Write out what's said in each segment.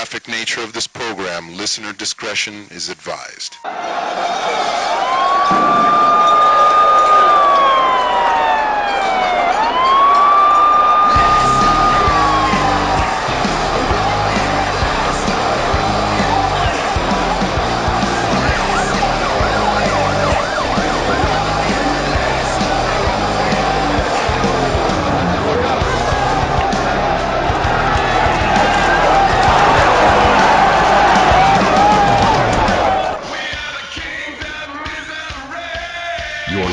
graphic nature of this program, listener discretion is advised.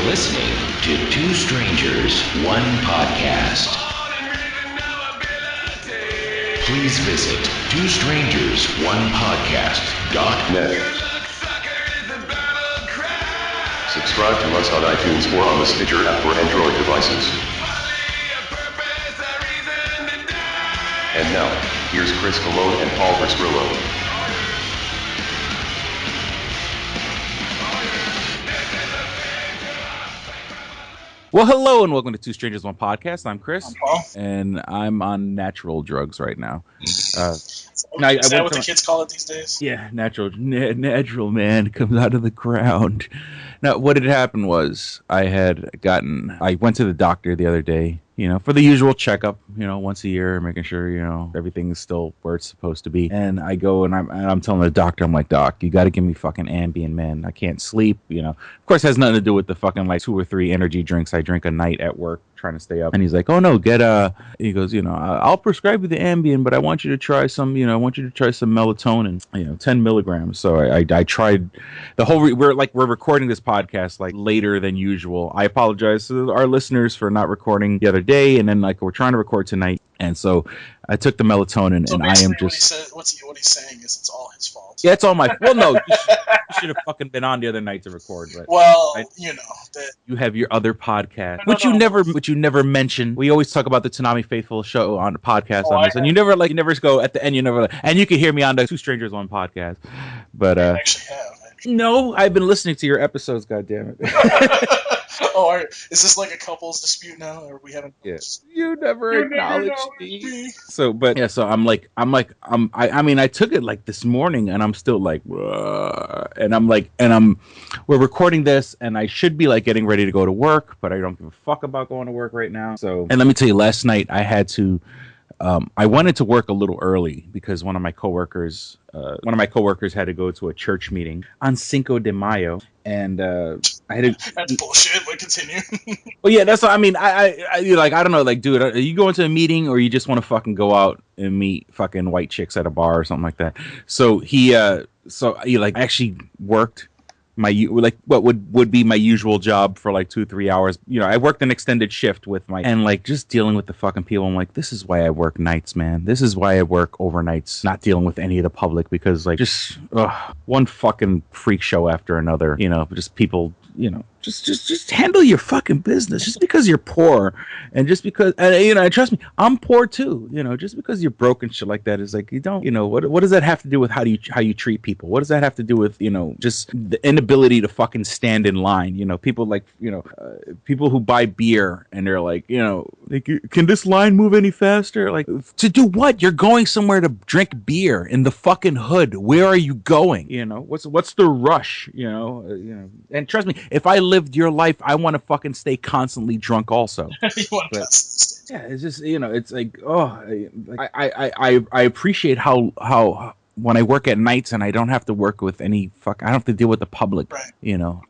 Listening to Two Strangers, One Podcast. Please visit twostrangersonePodcast.net. Subscribe to us on iTunes or on the Stitcher app for Android devices. And now, here's Chris Colon and Paul Versgrillo. Well, hello and welcome to Two Strangers, One Podcast. I'm Chris, I'm Paul. And I'm on natural drugs right now. Is that what the kids call it these days? Yeah, natural man comes out of the ground. Now, what had happened was I went to the doctor the other day, for the usual checkup, once a year, making sure, everything's still where it's supposed to be. And I go and I'm telling the doctor, I'm like, Doc, you got to give me fucking Ambien, man. I can't sleep, Of course, it has nothing to do with the fucking 2 or 3 energy drinks I drink a night at work trying to stay up. And he's like, oh no, he goes, I'll prescribe you the Ambien, but I want you to try some, melatonin, 10 milligrams. So I tried the whole, we're recording this podcast later than usual. I apologize to our listeners for not recording the other day. And then we're trying to record tonight. And so I took the melatonin, so and I am just. What he's saying is it's all his fault. Yeah, it's all my. Well, no, you should have fucking been on the other night to record. But that you have your other podcast, which you never mention. We always talk about the Tanami Faithful show on the podcast on this, and you never go at the end. You never, and you can hear me on the Two Strangers One podcast. But I actually have. No, I've been listening to your episodes. God damn it. Oh, is this like a couple's dispute now, or we haven't? Yes, you never acknowledged me. So, but yeah, so I took it this morning, and I'm still we're recording this, and I should be getting ready to go to work, but I don't give a fuck about going to work right now. So, and let me tell you, last night I had to. I wanted to work a little early because one of my coworkers had to go to a church meeting on Cinco de Mayo, and I had to. That's bullshit. But continue. Well, yeah, that's what I mean. I don't know, dude, are you going to a meeting or you just want to fucking go out and meet fucking white chicks at a bar or something like that? So he actually worked what would be my usual job for 2-3 hours. I worked an extended shift with just dealing with the fucking people. I'm like, this is why I work nights, man. This is why I work overnights, not dealing with any of the public, because one fucking freak show after another, just people, just handle your fucking business. Just because you're poor, and just because, and trust me, I'm poor too. Just because you're broke and shit like that is you don't, what does that have to do with how you treat people? What does that have to do with, just the inability to fucking stand in line? People people who buy beer and they're like, can this line move any faster? To do what? You're going somewhere to drink beer in the fucking hood. Where are you going? What's the rush? And trust me, if I lived your life, I want to fucking stay constantly drunk also. Yeah, it's just, it's I appreciate how when I work at nights and I don't have to work with I don't have to deal with the public. Right.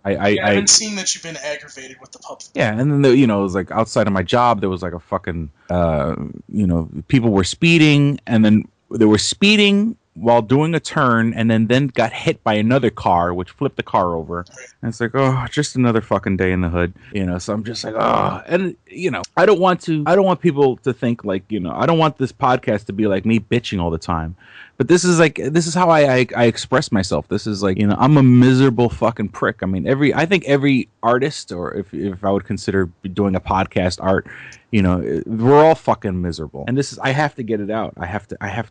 I haven't seen that you've been aggravated with the public. Yeah, and then it was outside of my job there was a fucking people were speeding, and then they were speeding while doing a turn, and then got hit by another car, which flipped the car over. Right. And it's just another fucking day in the hood, So I'm just and I don't want people to think I don't want this podcast to be me bitching all the time. But this is how I express myself. This is I'm a miserable fucking prick. I mean, I think every artist, or if I would consider doing a podcast art, we're all fucking miserable. And I have to get it out. I have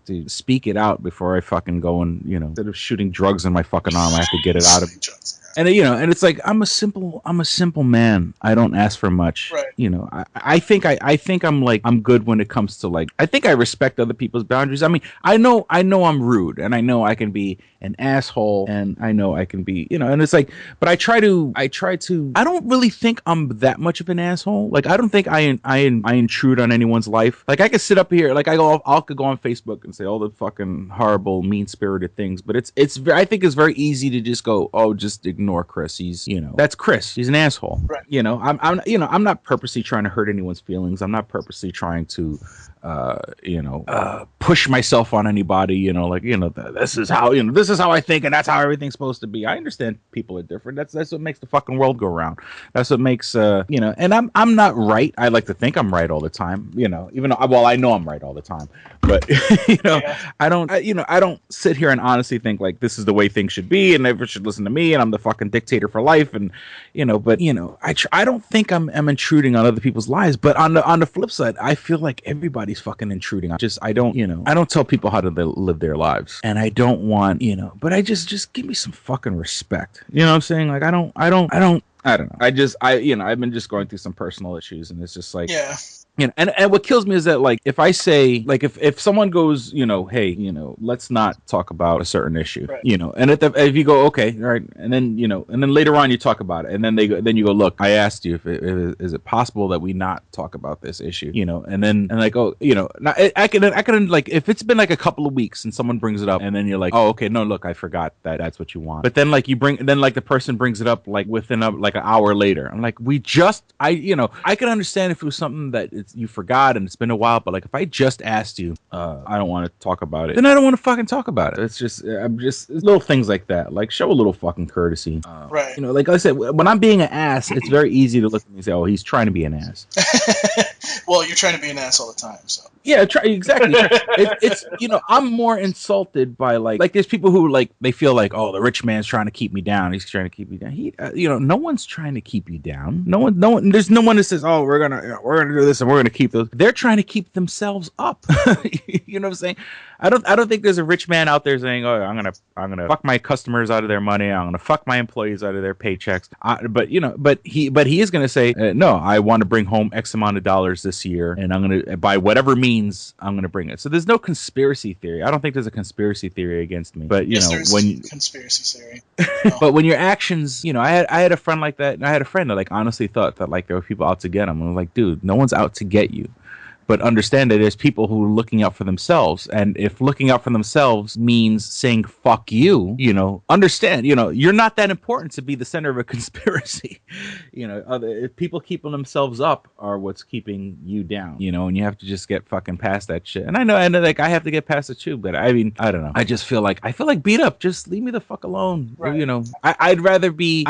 to speak it out before I fucking go and, instead of shooting drugs in my fucking arm, I have to get it out of me. And and it's like I'm a simple man. I don't ask for much. Right. I think I'm good when it comes to like I think I respect other people's boundaries. I mean, I know I'm rude, and I know I can be an asshole, and I know I can be and it's like, but I don't really think I'm that much of an asshole. Like I don't think I intrude on anyone's life. Like I could sit up here, like I could go on Facebook and say all the fucking horrible, mean spirited things, but I think it's very easy to just go, oh, just ignore Chris. He's that's Chris. He's an asshole. Right. I'm not purposely trying to hurt anyone's feelings. I'm not purposely trying to push myself on anybody. This is how I think, and that's how everything's supposed to be. I understand people are different. That's what makes the fucking world go round. That's what makes and I'm not right. I like to think I'm right all the time. Even though, well, I know I'm right all the time, but Yeah. I don't sit here and honestly think like this is the way things should be, and everyone should listen to me, and I'm the fucking dictator for life, and but I don't think I'm intruding on other people's lives. But on the flip side, I feel like everybody's fucking intruding. I don't tell people how to live their lives, and I don't want but I just give me some fucking respect. You know what I'm saying? Like I don't know. I've been just going through some personal issues, and it's just like Yeah. And what kills me is that like if I say like if someone goes hey let's not talk about a certain issue, Right. And if you go okay, all right, and then and then later on you talk about it, and then you go, look, I asked you if is it possible that we not talk about this issue, and like, oh, I can like if it's been like a couple of weeks and someone brings it up, and then you're like, oh, okay, no, look, I forgot that's what you want, but then like the person brings it up like within like an hour later. I'm like, I can understand if it was something that you forgot and it's been a while, but like if I just asked you, I don't want to talk about it, then I don't want to fucking talk about it. It's little things like that. Like show a little fucking courtesy. Right. Like I said, when I'm being an ass, it's very easy to look at me and say, oh, he's trying to be an ass. Well, you're trying to be an ass all the time, so. Yeah, exactly. It's I'm more insulted by like there's people who like they feel like, oh, the rich man's trying to keep me down. He's trying to keep me down. He no one's trying to keep you down. No one. There's no one that says, oh, we're gonna do this and we're gonna keep those. They're trying to keep themselves up. You know what I'm saying? I don't think there's a rich man out there saying, oh, I'm gonna fuck my customers out of their money. I'm gonna fuck my employees out of their paychecks. But he is gonna say, no, I want to bring home X amount of dollars this year, and I'm gonna by whatever means I'm gonna bring it. So there's no conspiracy theory. I don't think there's a conspiracy theory against me. But There's when conspiracy theory. but when your actions, I had a friend like that, and I had a friend that like honestly thought that like there were people out to get him. And I'm like, dude, no one's out to get you. But understand that there's people who are looking out for themselves. And if looking out for themselves means saying fuck you, understand, you're not that important to be the center of a conspiracy. If people keeping themselves up are what's keeping you down, and you have to just get fucking past that shit. And I know like I have to get past it too, but I mean, I don't know. I just feel like beat up. Just leave me the fuck alone. Right. I'd rather be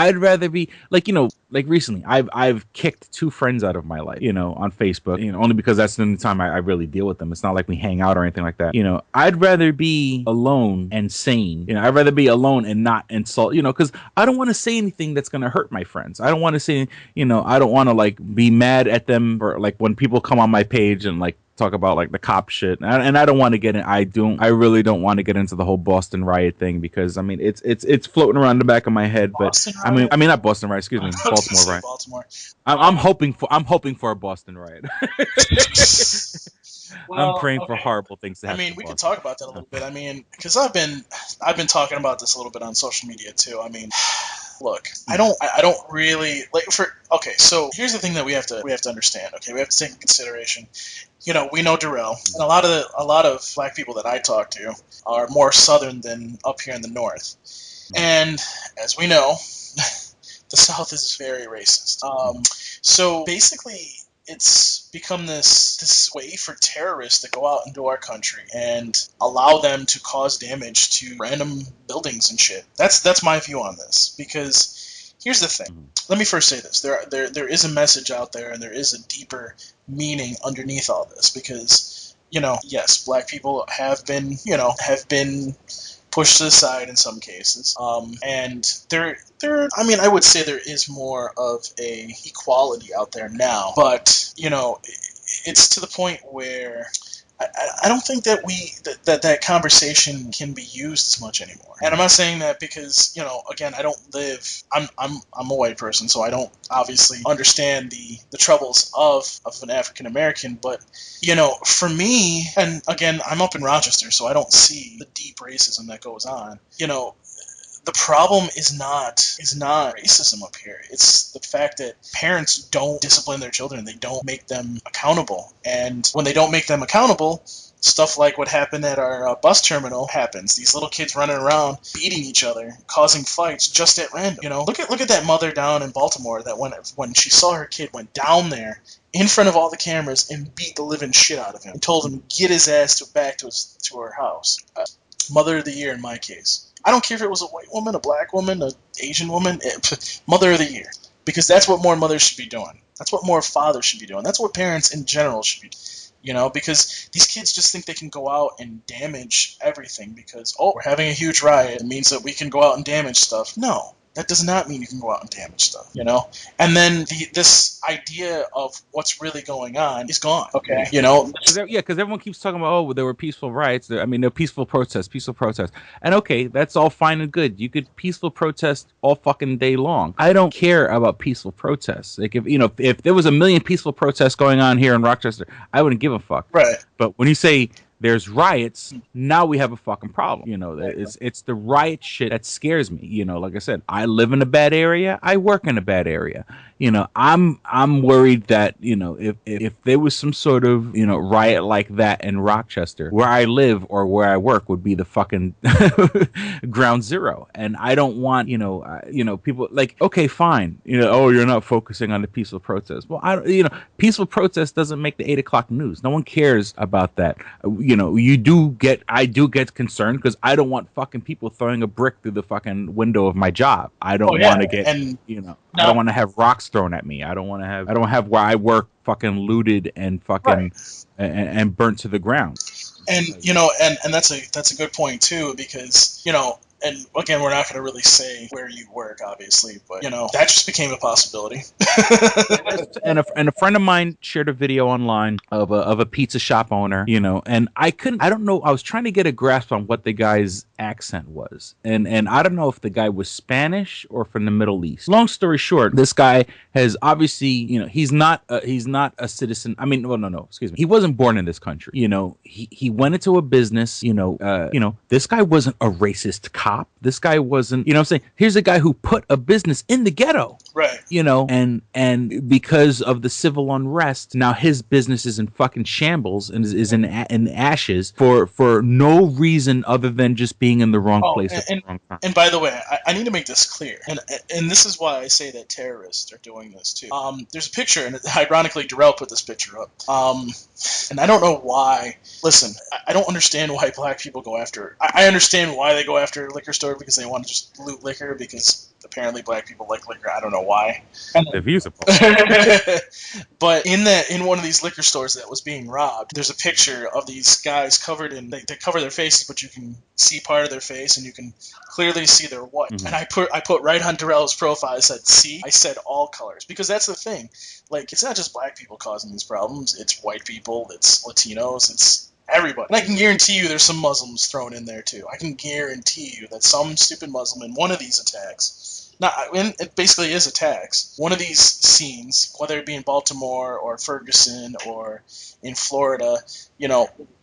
like recently I've kicked 2 friends out of my life, on Facebook, only because that's the time I really deal with them. It's not like we hang out or anything like that. I'd rather be alone and sane. I'd rather be alone and not insult, because I don't want to say anything that's going to hurt my friends. I don't want to say, I don't want to like be mad at them for like when people come on my page and like talk about like the cop shit, and I don't want to get in. I really don't want to get into the whole Boston riot thing, because I mean it's floating around the back of my head. Boston But riot? I mean not Boston riot. Excuse me, Baltimore riot. Baltimore. I'm hoping for a Boston riot. Well, I'm praying for okay. horrible things to I happen. mean, we can talk about that a little bit. I mean, because I've been talking about this a little bit on social media too. I mean, look, I don't really like okay, so here's the thing that we have to understand. Okay, we have to take into consideration. We know Darrell, and a lot of black people that I talk to are more southern than up here in the north. And as we know, the South is very racist. So basically, it's become this way for terrorists to go out into our country and allow them to cause damage to random buildings and shit. That's my view on this, because here's the thing. Let me first say this. There is a message out there, and there is a deeper meaning underneath all this, because, yes, black people have been pushed to the side in some cases. And I would say there is more of a equality out there now, but, it's to the point where I don't think that that conversation can be used as much anymore. And I'm not saying that because, again, I don't live. I'm a white person, so I don't obviously understand the troubles of an African American. But for me, and again, I'm up in Rochester, so I don't see the deep racism that goes on. The problem is not racism up here. It's the fact that parents don't discipline their children. They don't make them accountable. And when they don't make them accountable, stuff like what happened at our bus terminal happens. These little kids running around beating each other, causing fights just at random. Look at that mother down in Baltimore that when she saw her kid went down there in front of all the cameras and beat the living shit out of him and told him to get his ass back to her house. Mother of the year in my case. I don't care if it was a white woman, a black woman, an Asian woman, Mother of the Year. Because that's what more mothers should be doing. That's what more fathers should be doing. That's what parents in general should be doing. Because these kids just think they can go out and damage everything because, we're having a huge riot. It means that we can go out and damage stuff. No. That does not mean you can go out and damage stuff. And then this idea of what's really going on is gone. Okay, Because everyone keeps talking about, there were peaceful riots. They're peaceful protests. And okay, that's all fine and good. You could peaceful protest all fucking day long. I don't care about peaceful protests. Like if there was a million peaceful protests going on here in Rochester, I wouldn't give a fuck. Right. But when you say there's riots, now we have a fucking problem. It's the riot shit that scares me. Like I said, I live in a bad area. I work in a bad area. I'm worried that, if there was some sort of, riot like that in Rochester, where I live or where I work would be the fucking ground zero. And I don't want, people like, okay, fine. You're not focusing on the peaceful protest. Well, peaceful protest doesn't make the 8 o'clock news. No one cares about that. I do get concerned because I don't want fucking people throwing a brick through the fucking window of my job. I don't want to get, I don't want to have rocks thrown at me. I don't have where I work fucking looted and fucking and burnt to the ground. And and that's a good point too, because and again, we're not going to really say where you work, obviously, but that just became a possibility. and a friend of mine shared a video online of a pizza shop owner, and I don't know, I was trying to get a grasp on what the guy's accent was, and I don't know if the guy was Spanish or from the Middle East. Long story short, this guy has obviously, he's not a citizen. I mean, well, no, excuse me, he wasn't born in this country. He went into a business. This guy wasn't a racist cop. This guy wasn't, what I'm saying? Here's a guy who put a business in the ghetto. Right. And because of the civil unrest, now his business is in fucking shambles and is in ashes for no reason other than just being in the wrong place at the wrong time. And by the way, I need to make this clear, and this is why I say that terrorists are doing this too. There's a picture, and ironically, Darrell put this picture up. And I don't know why. Listen, I don't understand why black people go after. I understand why they go after a liquor store, because they want to just loot liquor, because apparently black people like liquor. I don't know why. They're usable. But in one of these liquor stores that was being robbed, there's a picture of these guys covered in, they cover their faces, but you can see part of their face and you can clearly see they're white. Mm-hmm. And I put right on Darrell's profile, I said all colors, because that's the thing. Like, it's not just black people causing these problems. It's white people, it's Latinos, it's everybody. And I can guarantee you there's some Muslims thrown in there too. I can guarantee you that some stupid Muslim in one of these attacks, it basically is attacks, one of these scenes, whether it be in Baltimore or Ferguson or in Florida,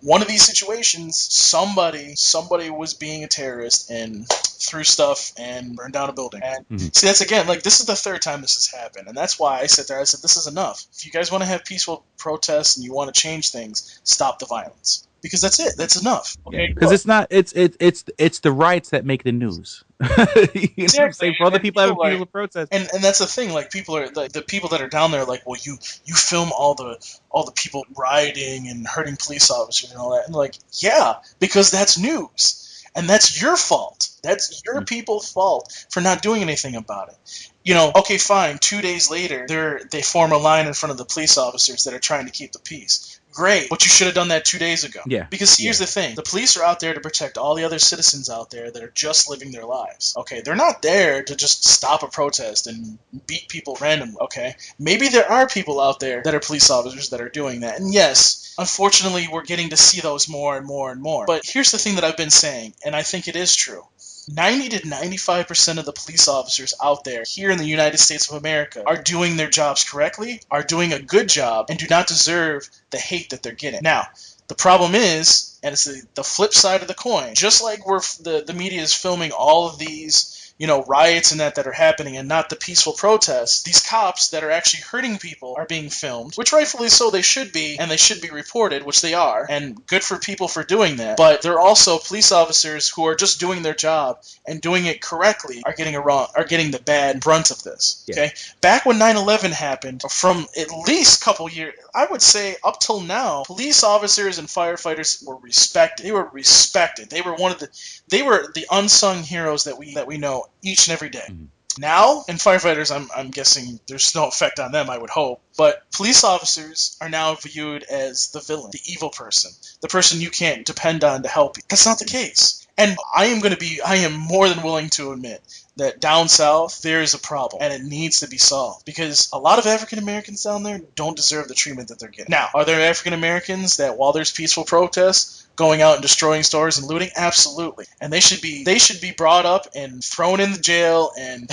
one of these situations, somebody was being a terrorist and threw stuff and burned down a building. And see, that's again, like, this is the third time this has happened. And that's why I said this is enough. If you guys want to have peaceful protests and you want to change things, stop the violence. Because that's it. That's enough. Okay. Because it's not. It's the riots that make the news. Exactly. For other people having peaceful protests. And that's the thing. Like, people are the people that are down there. Like, well, you film all the people rioting and hurting police officers and all that. And like, yeah, because that's news, and that's your fault. That's your people's fault for not doing anything about it. Okay, fine. 2 days later, they form a line in front of the police officers that are trying to keep the peace. great, but you should have done that 2 days ago. Yeah. Because here's the thing. The police are out there to protect all the other citizens out there that are just living their lives. Okay, they're not there to just stop a protest and beat people randomly, okay? Maybe there are people out there that are police officers that are doing that. And yes, unfortunately, we're getting to see those more and more and more. But here's the thing that I've been saying, and I think it is true. 90 to 95% of the police officers out there here in the United States of America are doing their jobs correctly, are doing a good job, and do not deserve the hate that they're getting. Now, the problem is, and it's the flip side of the coin, just like the media is filming all of these riots and that are happening and not the peaceful protests, these cops that are actually hurting people are being filmed, which rightfully so they should be, and they should be reported, which they are, and good for people for doing that. But there are also police officers who are just doing their job and doing it correctly are getting the bad brunt of this. Okay? Back when 9/11 happened, from at least a couple years, I would say up till now, police officers and firefighters were respected. They were respected. They were the unsung heroes that we know each and every day. Mm-hmm. Now, and firefighters, I'm guessing there's no effect on them, I would hope, but police officers are now viewed as the villain, the evil person, the person you can't depend on to help you. That's not the case. And I am more than willing to admit that down south, there is a problem, and it needs to be solved, because a lot of African Americans down there don't deserve the treatment that they're getting. Now, are there African Americans that, while there's peaceful protests, going out and destroying stores and looting? Absolutely. And they should be brought up and thrown in the jail and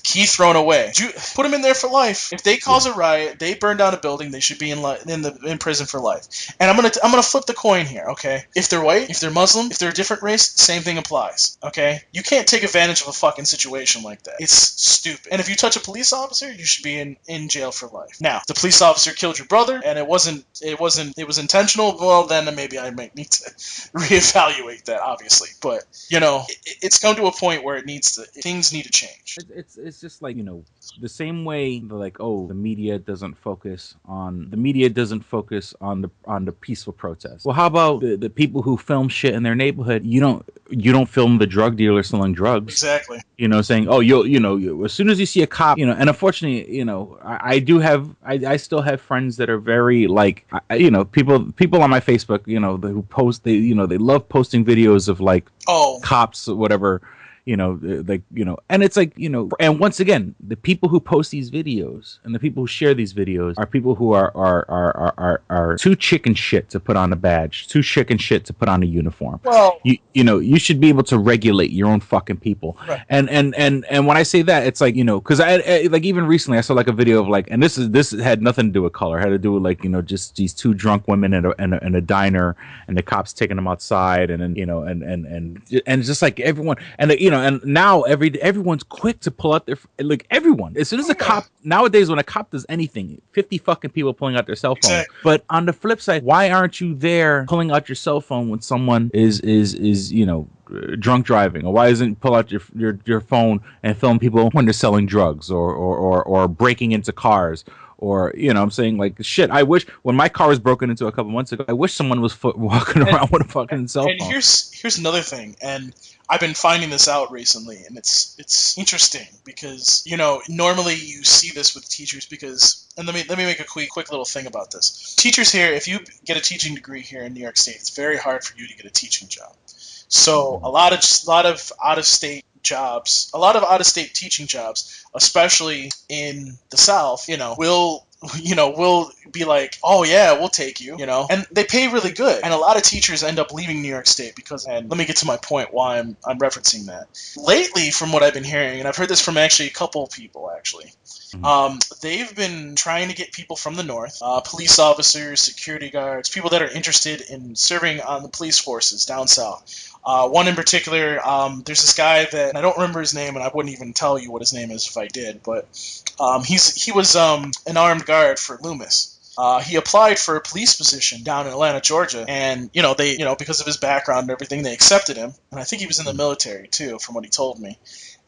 key thrown away. Put them in there for life. If they cause a riot, they burn down a building, they should be in prison for life. And I'm gonna flip the coin here, okay? If they're white, if they're Muslim, if they're a different race, same thing applies, okay? You can't take advantage of a fucking situation like that. It's stupid. And if you touch a police officer, you should be in jail for life. Now, the police officer killed your brother, and it was intentional. Well, then maybe I might need to reevaluate that, obviously. But it's come to a point where things need to change. It's just like the same way the media doesn't focus on the peaceful protest. Well, how about the people who film shit in their neighborhood? You don't film the drug dealer selling drugs. Exactly. Saying, oh, as soon as you see a cop, and unfortunately, I still have friends that are very people on my Facebook, who post, they love posting videos of cops or whatever. And it's and once again, the people who post these videos and the people who share these videos are people who are too chicken shit to put on a badge, too chicken shit to put on a uniform. Well, you should be able to regulate your own fucking people. Right. And when I say that, it's because I even recently I saw a video of and this had nothing to do with color. It had to do with just these two drunk women in a diner, and the cops taking them outside, and then and just everyone, and and now everyone's quick to pull out their everyone. As soon as a cop nowadays, when a cop does anything, 50 fucking people pulling out their cell phone. Exactly. But on the flip side, why aren't you there pulling out your cell phone when someone is drunk driving? Or why isn't pull out your phone and film people when they're selling drugs or breaking into cars? Or, I'm saying, shit, I wish, when my car was broken into a couple months ago, I wish someone was walking around with a fucking cell phone. And here's another thing, and I've been finding this out recently, and it's interesting, because, normally you see this with teachers, and let me make a quick little thing about this. Teachers here, if you get a teaching degree here in New York State, it's very hard for you to get a teaching job. So a lot of out-of-state jobs, a lot of out-of-state teaching jobs, especially in the South, will be like, oh yeah, we'll take you, and they pay really good. And a lot of teachers end up leaving New York State because, and let me get to my point why I'm referencing that. Lately, from what I've been hearing, and I've heard this from actually a couple people actually, they've been trying to get people from the north, police officers, security guards, people that are interested in serving on the police forces down south. One in particular, there's this guy that I don't remember his name, and I wouldn't even tell you what his name is if I did, but he was an armed guard for Loomis. He applied for a police position down in Atlanta, Georgia, and they because of his background and everything, they accepted him, and I think he was in the military too, from what he told me.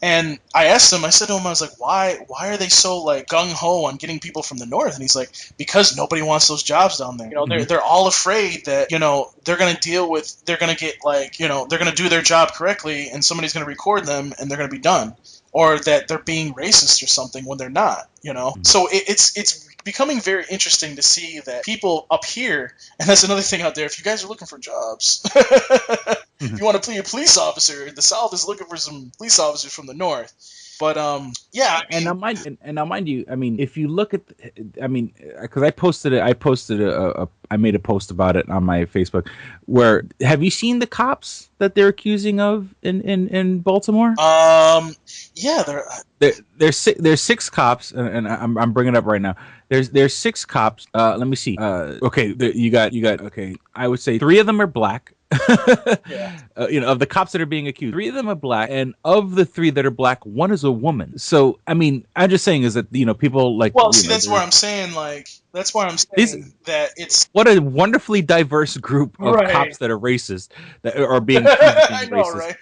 And I asked him, I said to him, I was like, why are they so gung-ho on getting people from the north? And he's like, because nobody wants those jobs down there. They're all afraid that, they're going to get they're going to do their job correctly, and somebody's going to record them, and they're going to be done. Or that they're being racist or something when they're not, So it's becoming very interesting to see that people up here, and that's another thing out there. If you guys are looking for jobs, if you want to be a police officer, the South is looking for some police officers from the North. But yeah, I mean, And now, mind you, I mean, if you look at, I mean, because I made a post about it on my Facebook. Where have you seen the cops that they're accusing of in Baltimore? yeah, There's six cops, and I'm bringing it up right now. There's six cops. Let me see. Okay, you got. Okay, I would say three of them are black. yeah. Of the cops that are being accused, three of them are black, and of the three that are black, one is a woman. So, I mean, I'm just saying is that people like. Well, see, that's where I'm saying that's why I'm saying that it's what a wonderfully diverse group of right. cops that are racist that are being accused of being I know, racist. right?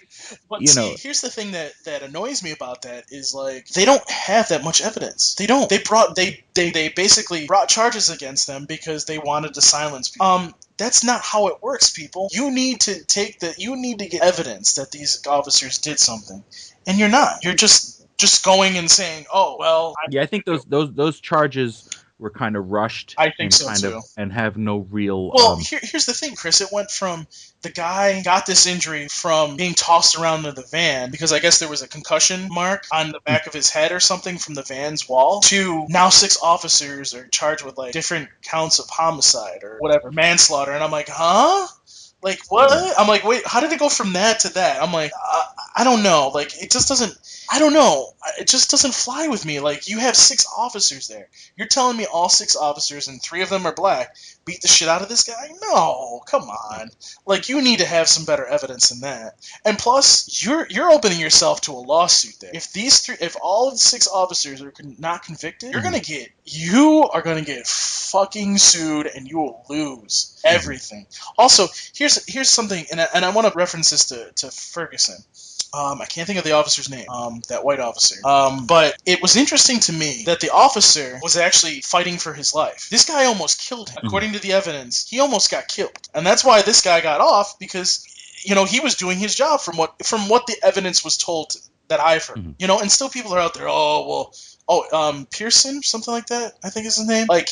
But see, here's the thing that annoys me about that is like they don't have that much evidence. They don't. They basically brought charges against them because they wanted to silence people. That's not how it works, people. You need to get evidence that these officers did something, and you're not. You're just going and saying, "Oh, well." I think those charges were kind of rushed. I think and so kind too. and have no real. Well, here's the thing, Chris. It went from the guy got this injury from being tossed around in the van because I guess there was a concussion mark on the back of his head or something from the van's wall to now 6 officers are charged with like different counts of homicide or whatever, manslaughter. And I'm like, huh? Like, what? I'm like, wait, how did it go from that to that? I'm like, I don't know. Like, it just doesn't. I don't know. It just doesn't fly with me. Like, you have 6 officers there. You're telling me all 6 officers, and 3 of them are black, beat the shit out of this guy? No, come on. Like, you need to have some better evidence than that. And plus, you're opening yourself to a lawsuit there. If all of the 6 officers are not convicted, you are gonna get fucking sued, and you will lose everything. Also, here's something, and I want to reference this to Ferguson. I can't think of the officer's name, that white officer. But it was interesting to me that the officer was actually fighting for his life. This guy almost killed him. According to the evidence, he almost got killed. And that's why this guy got off, because, he was doing his job from what the evidence was told that I've heard. And still people are out there, Pearson, something like that, I think is his name. Like,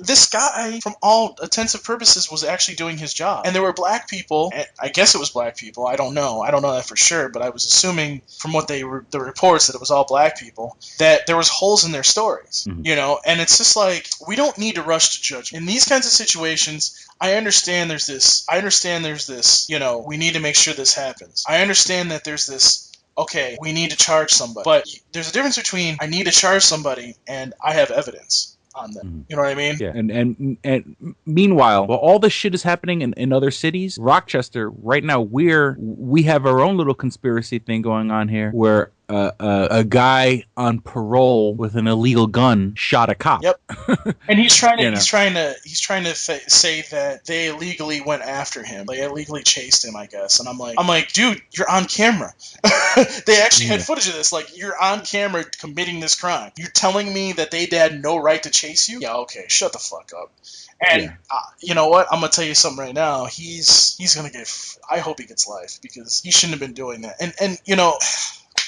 this guy, from all intents and purposes, was actually doing his job. And there were black people, I guess it was black people, I don't know that for sure, but I was assuming from what the reports that it was all black people, that there was holes in their stories, and it's just like, we don't need to rush to judgment. In these kinds of situations, I understand there's this, we need to make sure this happens. I understand that there's this, okay, we need to charge somebody. But there's a difference between I need to charge somebody and I have evidence on them. You know what I mean? Yeah. And meanwhile, while all this shit is happening in other cities, Rochester, right now, we have our own little conspiracy thing going on here where a guy on parole with an illegal gun shot a cop. Yep. And he's trying to say that they illegally went after him. They illegally chased him, I guess. And I'm like, dude, you're on camera. They actually had footage of this. Like, you're on camera committing this crime. You're telling me that they had no right to chase you? Yeah, okay, shut the fuck up. And you know what? I'm gonna tell you something right now. He's gonna get. I hope he gets life because he shouldn't have been doing that. And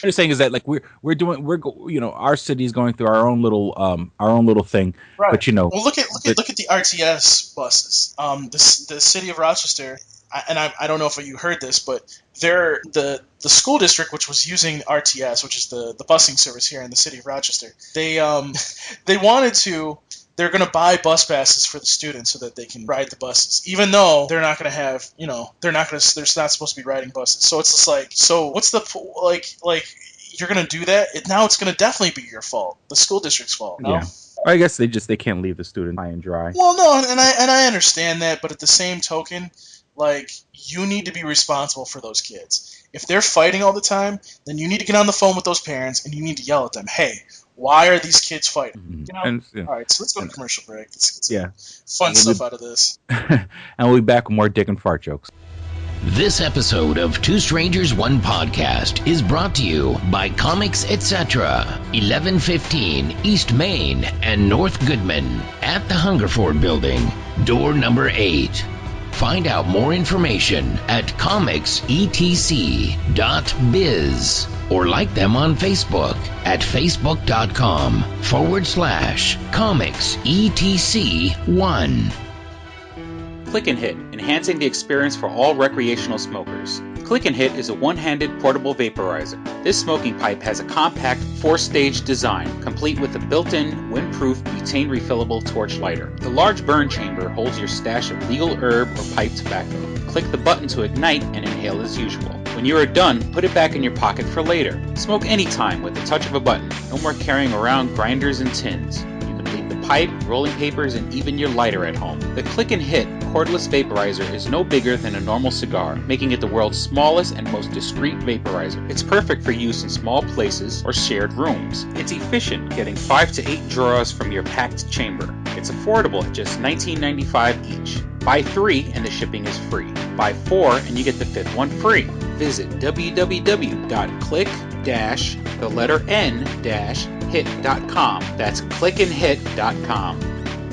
I'm just saying is that like our city's going through our own little thing, right. But well, look at the RTS buses. The city of Rochester, and I don't know if you heard this, but the school district which was using RTS, which is the busing service here in the city of Rochester, they wanted to. They're going to buy bus passes for the students so that they can ride the buses, even though they're not going to have, they're not supposed to be riding buses. So it's just like, so what's the, like you're going to do that? Now it's going to definitely be your fault, the school district's fault. No? Yeah. I guess they can't leave the student high and dry. Well, no, and I understand that, but at the same token, like, you need to be responsible for those kids. If they're fighting all the time, then you need to get on the phone with those parents and you need to yell at them, hey, why are these kids fighting? All right, so let's go to commercial break. Let's get fun stuff out of this. And we'll be back with more dick and fart jokes. This episode of Two Strangers, One Podcast is brought to you by Comics Etc., 1115 East Main and North Goodman at the Hungerford Building, door number 8. Find out more information at comicsetc.biz or like them on Facebook at facebook.com/comicsetc1. Click and Hit, enhancing the experience for all recreational smokers. Click and Hit is a one-handed portable vaporizer. This smoking pipe has a compact 4-stage design, complete with a built-in, windproof, butane refillable torch lighter. The large burn chamber holds your stash of legal herb or pipe tobacco. Click the button to ignite and inhale as usual. When you are done, put it back in your pocket for later. Smoke anytime with the touch of a button. No more carrying around grinders and tins. You can leave the pipe, rolling papers, and even your lighter at home. The Click and Hit cordless vaporizer is no bigger than a normal cigar, making it the world's smallest and most discreet vaporizer. It's perfect for use in small places or shared rooms. It's efficient, getting 5 to 8 draws from your packed chamber. It's affordable at just $19.95 each. Buy 3 and the shipping is free. Buy 4 and you get the 5th one free. Visit www.click-n-hit.com. That's clickandhit.com.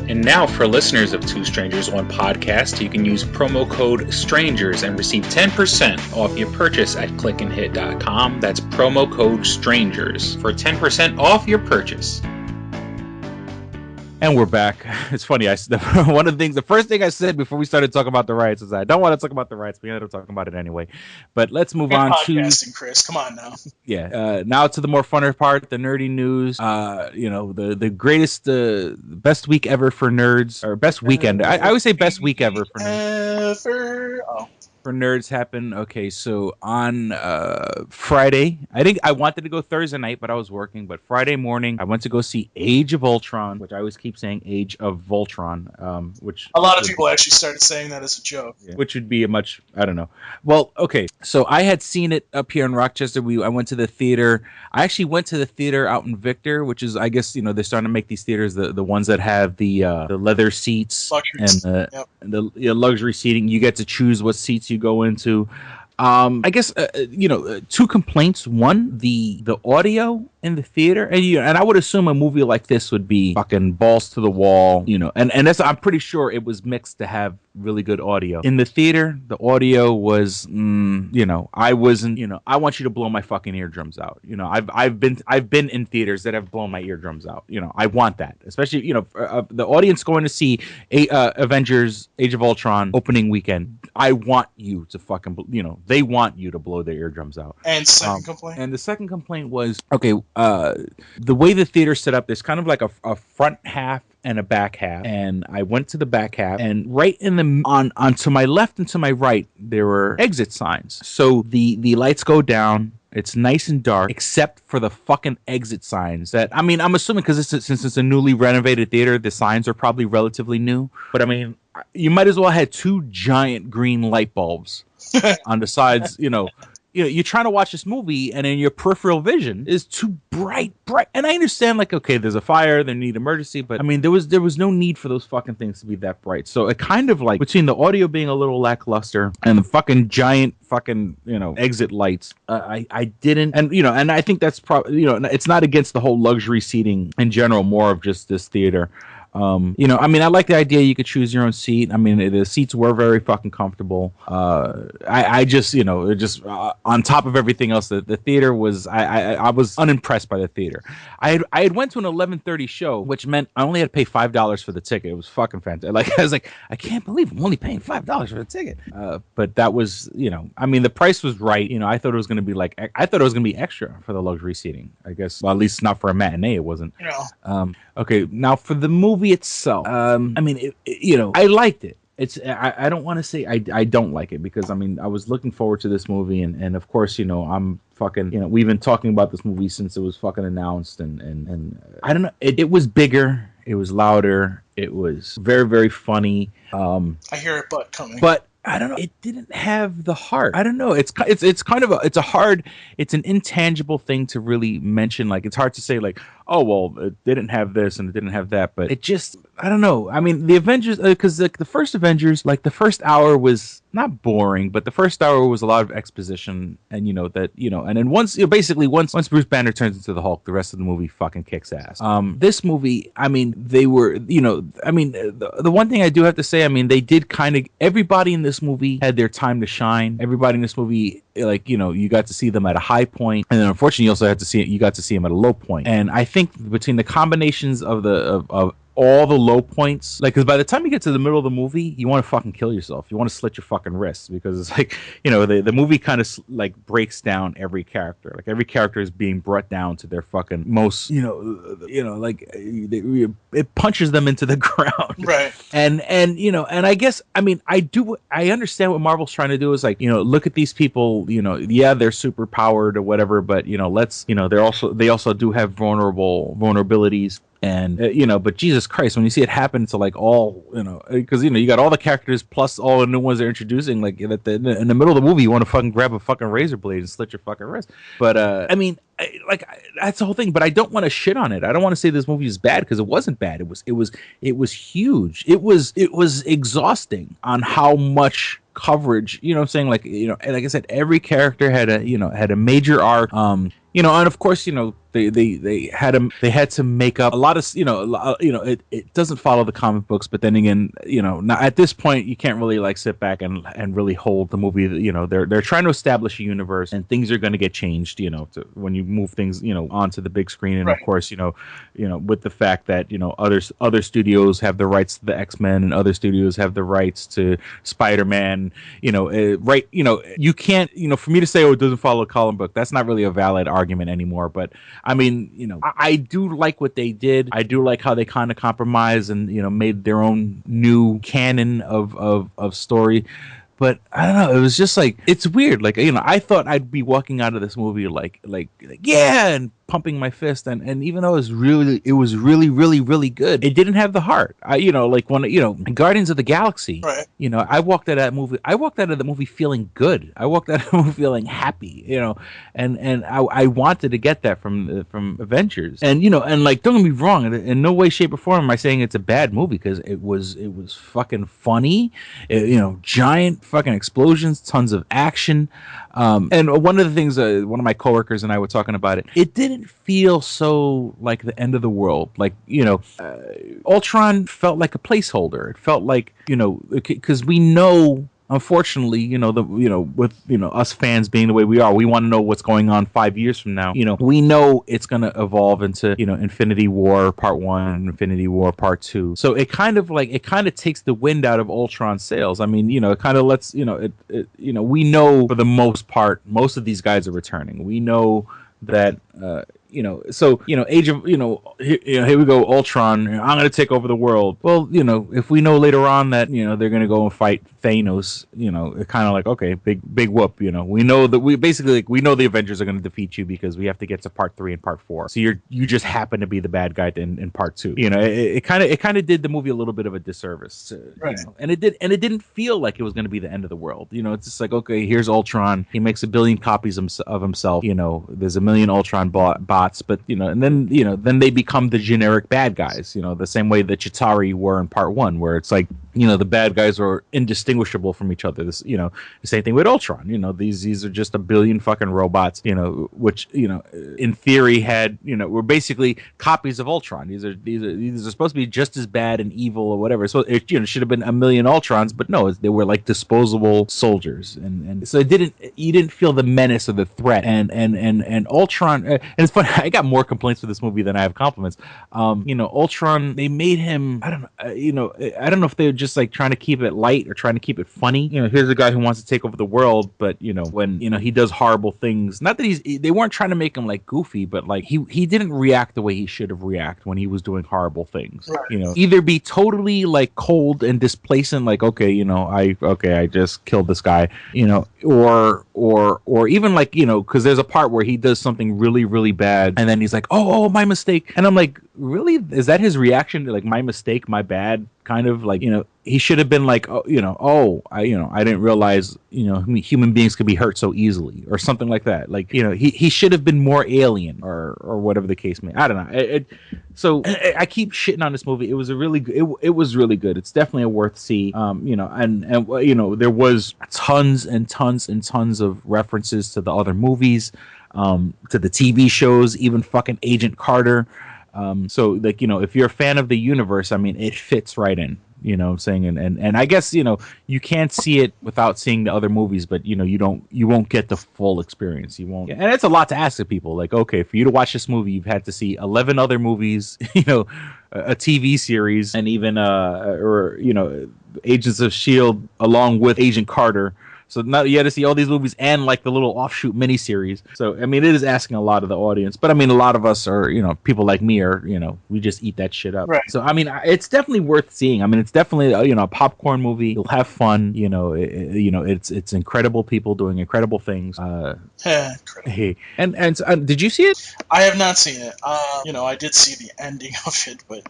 And now for listeners of Two Strangers One Podcast, you can use promo code STRANGERS and receive 10% off your purchase at clickandhit.com. That's promo code STRANGERS for 10% off your purchase. And we're back. It's funny. One of the things, the first thing I said before we started talking about the riots is I don't want to talk about the riots. We ended up talking about it anyway. But let's move on podcasting, Chris. Come on now. Yeah. Now to the more funner part, the nerdy news. The greatest, best week ever for nerds, or best weekend. I always say best week ever for nerds. For nerds happen. Okay, so on Friday, I wanted to go Thursday night, but I was working. But Friday morning, I went to go see Age of Ultron, which I always keep saying Age of Voltron, which a lot of people actually started saying that as a joke. Yeah, which would be I don't know. Well, okay, so I had seen it up here in Rochester. I went to the theater. I actually went to the theater out in Victor, which is, I guess, they're starting to make these theaters, the ones that have the leather seats and the luxury seating. You get to choose what seats you go into. I guess two complaints. One, the audio in the theater, and I would assume a movie like this would be fucking balls to the wall, and that's, I'm pretty sure it was mixed to have really good audio. In the theater, the audio was, I wasn't, I want you to blow my fucking eardrums out. I've been in theaters that have blown my eardrums out. I want that, especially the audience going to see Avengers: Age of Ultron opening weekend. I want you to fucking, they want you to blow their eardrums out. And second complaint. And the second complaint was, okay, the way the theater's set up, there's kind of like a front half and a back half, and I went to the back half, and right in the on to my left and to my right there were exit signs. So the lights go down. It's nice and dark, except for the fucking exit signs. That, I mean, I'm assuming because since it's a newly renovated theater, the signs are probably relatively new. But I mean, you might as well have 2 giant green light bulbs on the sides. You're trying to watch this movie, and in your peripheral vision is too bright. And I understand, like, okay, there's a fire, they need emergency, but I mean, there was no need for those fucking things to be that bright. So it kind of, like, between the audio being a little lackluster and the fucking giant fucking exit lights, I didn't, and I think that's probably, it's not against the whole luxury seating in general, more of just this theater. I mean, I like the idea you could choose your own seat. I mean, the seats were very fucking comfortable. I just, on top of everything else, the theater was, I was unimpressed by the theater. I had went to an 11:30 show, which meant I only had to pay $5 for the ticket. It was fucking fantastic. Like, I was like, I can't believe I'm only paying $5 for the ticket. But that was, I mean, the price was right. I thought it was going to be extra for the luxury seating, I guess. Well, at least not for a matinee, it wasn't. Okay, now for the movie itself, I mean, I liked it. I don't want to say I don't like it, because I mean, I was looking forward to this movie, and of course, I'm fucking, we've been talking about this movie since it was fucking announced, and I don't know, it was bigger, it was louder, it was very, very funny. I hear a butt coming. But I don't know. It didn't have the heart. I don't know. It's kind of it's an intangible thing to really mention. Like, it's hard to say, like, oh, well, it didn't have this and it didn't have that, but it just, I don't know. I mean, the Avengers, because like the first Avengers, like the first hour was not boring, but the first hour was a lot of exposition, and and then once basically once Bruce Banner turns into the Hulk, the rest of the movie fucking kicks ass. This movie, I mean, they were, I mean, the one thing I do have to say, I mean, they did kind of, everybody in this movie had their time to shine. Everybody in this movie, like, you got to see them at a high point, and then unfortunately you also had to see you got to see them at a low point. And I think between the combinations of all the low points, like, because by the time you get to the middle of the movie, you want to fucking kill yourself. You want to slit your fucking wrists, because it's like, the movie kind of like breaks down every character. Like, every character is being brought down to their fucking most, like, it punches them into the ground. Right. And I guess, I mean, I understand what Marvel's trying to do is, like, look at these people, yeah, they're super powered or whatever, but they also do have vulnerabilities. And but Jesus Christ, when you see it happen to, like, all, because you got all the characters plus all the new ones they're introducing, like, in the middle of the movie, you want to fucking grab a fucking razor blade and slit your fucking wrist. But I mean, that's the whole thing. But I don't want to shit on it. I don't want to say this movie is bad, because it wasn't bad. It was huge. It was exhausting on how much coverage, I'm saying, like, and like I said, every character had a major arc, and of course, they had to make up a lot of, it doesn't follow the comic books, but then again, now at this point you can't really, like, sit back and really hold the movie. They're trying to establish a universe, and things are going to get changed, when you move things, onto the big screen. And right. Of course, with the fact that, other studios have the rights to the X-Men, and other studios have the rights to Spider-Man, right. You can't, for me to say, oh, it doesn't follow a comic book, that's not really a valid argument anymore. But I mean, I do like what they did. I do like how they kind of compromised and, made their own new canon of story. But I don't know. It was just like, it's weird. Like, I thought I'd be walking out of this movie like yeah, and pumping my fist. And even though it was really, really, really good, it didn't have the heart. Like when, Guardians of the Galaxy, right. I walked out of the movie feeling good. I walked out of the movie feeling happy, and I wanted to get that from Avengers. And, and like, don't get me wrong, in no way, shape, or form am I saying it's a bad movie, because it was fucking funny, giant fucking explosions, tons of action. And one of the things, one of my coworkers and I were talking about it, it didn't feel so like the end of the world. Like, Ultron felt like a placeholder. It felt like, because we know, unfortunately, with us fans being the way we are, we want to know what's going on 5 years from now. We know it's going to evolve into, Infinity War Part 1, Infinity War Part 2. So it kind of takes the wind out of Ultron's sails. I mean, it kind of lets, we know for the most part, most of these guys are returning. We know that, Age of, here we go, Ultron, I'm going to take over the world. Well, if we know later on that, they're going to go and fight Thanos, it's kind of like, okay, big whoop, we know that we know the Avengers are going to defeat you, because we have to get to Part 3 and Part 4. So you just happen to be the bad guy in Part 2. It kind of did the movie a little bit of a disservice, right. And it didn't feel like it was going to be the end of the world. It's just like, okay, here's Ultron. He makes 1 billion copies of himself. There's 1 million Ultron bots, but and then they become the generic bad guys. The same way that Chitauri were in Part 1, where it's like, the bad guys are indistinguishable from each other. This, the same thing with Ultron. These are just 1 billion fucking robots. Which in theory were basically copies of Ultron. These are supposed to be just as bad and evil or whatever. So it should have been 1 million Ultrons, but no, they were like disposable soldiers, and so you didn't feel the menace or the threat. And Ultron, and it's funny, I got more complaints for this movie than I have compliments. Ultron, they made him, I don't know if they're just like trying to keep it light or trying to keep it funny. Here's a guy who wants to take over the world, but when he does horrible things, not that they weren't trying to make him like goofy, but like he didn't react the way he should have reacted when he was doing horrible things. Right. Either be totally like cold and displacent, like, okay, I just killed this guy, or even like, because there's a part where he does something really, really bad, and then he's like, oh, my mistake. And I'm like, really? Is that his reaction to, like, my mistake, my bad? Kind of like, he should have been like, oh, I didn't realize, human beings could be hurt so easily, or something like that. Like, he should have been more alien, or whatever the case may. I don't know. So I keep shitting on this movie. It was it was really good. It's definitely a worth see. There was tons and tons and tons of references to the other movies, to the TV shows, even fucking Agent Carter. So like, if you're a fan of the universe, I mean, it fits right in, what I'm saying? And I guess, you can't see it without seeing the other movies, but you won't get the full experience. You won't. And it's a lot to ask of people. Like, okay, for you to watch this movie, you've had to see 11 other movies, a TV series, and even, Agents of S.H.I.E.L.D. along with Agent Carter. So now you had to see all these movies and like the little offshoot miniseries. So, I mean, it is asking a lot of the audience. But I mean, a lot of us are, people like me are, we just eat that shit up. Right. So, I mean, it's definitely worth seeing. I mean, it's definitely, a popcorn movie. You'll have fun. It's incredible people doing incredible things. Incredible. And did you see it? I have not seen it. I did see the ending of it, but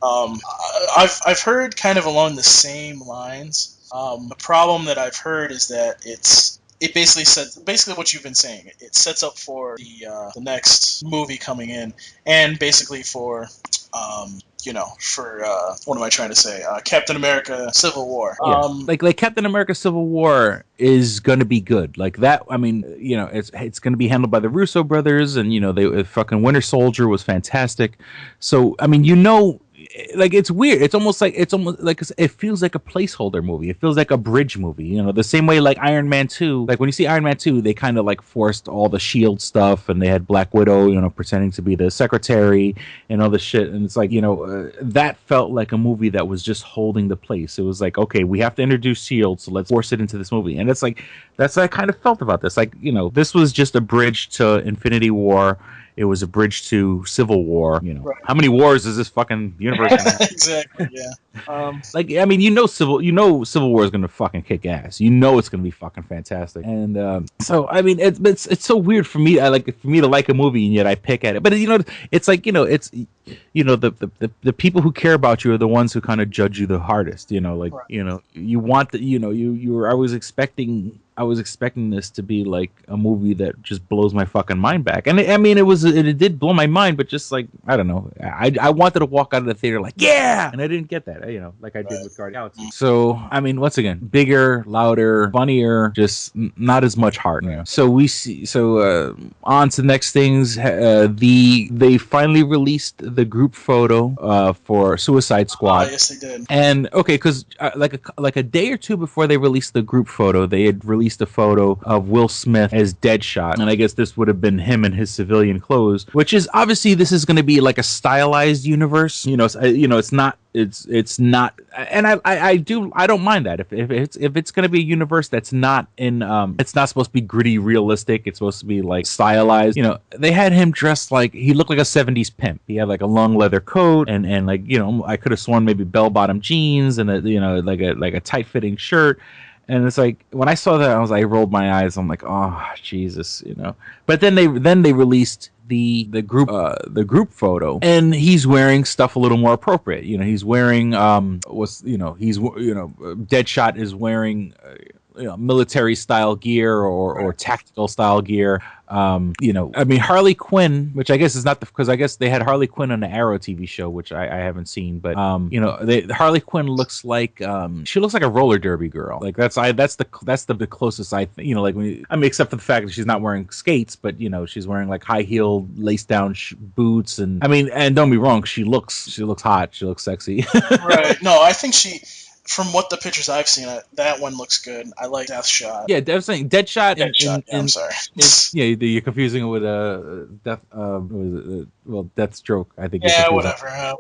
I've heard kind of along the same lines. The problem that I've heard is that it basically what you've been saying. It sets up for the next movie coming in, and basically for what am I trying to say? Captain America: Civil War. Yeah. Like Captain America: Civil War is gonna be good. Like that. I mean, it's gonna be handled by the Russo brothers, and they fucking Winter Soldier was fantastic. So I mean, like, it's weird. It's almost like it feels like a placeholder movie. It feels like a bridge movie. The same way like Iron Man 2. Like when you see Iron Man 2, they kind of like forced all the Shield stuff, and they had Black Widow, pretending to be the secretary and all this shit. And it's like, that felt like a movie that was just holding the place. It was like, okay, we have to introduce Shield, so let's force it into this movie. And it's like, that's what I kind of felt about this. Like, this was just a bridge to Infinity War. It was a bridge to Civil War. Right. How many wars is this fucking universe? Exactly. Yeah. Like, I mean, Civil War is gonna fucking kick ass. It's gonna be fucking fantastic. And so I mean, it's so weird for me. To like a movie, and yet I pick at it. But it's like it's the people who care about you are the ones who kind of judge you the hardest. Like right. You want I was expecting this to be like a movie that just blows my fucking mind back. And it did blow my mind, but just like, I don't know. I wanted to walk out of the theater like, yeah! And I didn't get that, like I did with Guardians of the Galaxy. So, I mean, once again, bigger, louder, funnier, just not as much heart. So on to the next things. They finally released the group photo for Suicide Squad. Yes, they did. And okay, because like a day or two before they released the group photo, they had released a photo of Will Smith as Deadshot, and I guess this would have been him in his civilian clothes, which is obviously this is going to be like a stylized universe. It's not. It's not, and I don't mind that if it's going to be a universe that's not in it's not supposed to be gritty realistic. It's supposed to be like stylized. They had him dressed like he looked like a 70s pimp. He had like a long leather coat and like I could have sworn maybe bell bottom jeans and like a tight fitting shirt. And it's like when I saw that, I rolled my eyes. I'm like, oh Jesus, But then they released the group photo, and he's wearing stuff a little more appropriate. He's wearing Deadshot is wearing military style gear or tactical style gear. I mean, Harley Quinn, which I guess is not because I guess they had Harley Quinn on the Arrow TV show, which I haven't seen, but Harley Quinn looks like she looks like a roller derby girl. Like that's the closest I think. Like except for the fact that she's not wearing skates, but she's wearing like high heeled lace down boots, and I mean, and don't be wrong, she looks hot, she looks sexy. Right. No, I think from what the pictures I've seen, that one looks good. I like Deathshot. Yeah, I was saying Deadshot. I'm sorry. You're confusing it with Deathstroke. I think. Yeah, whatever.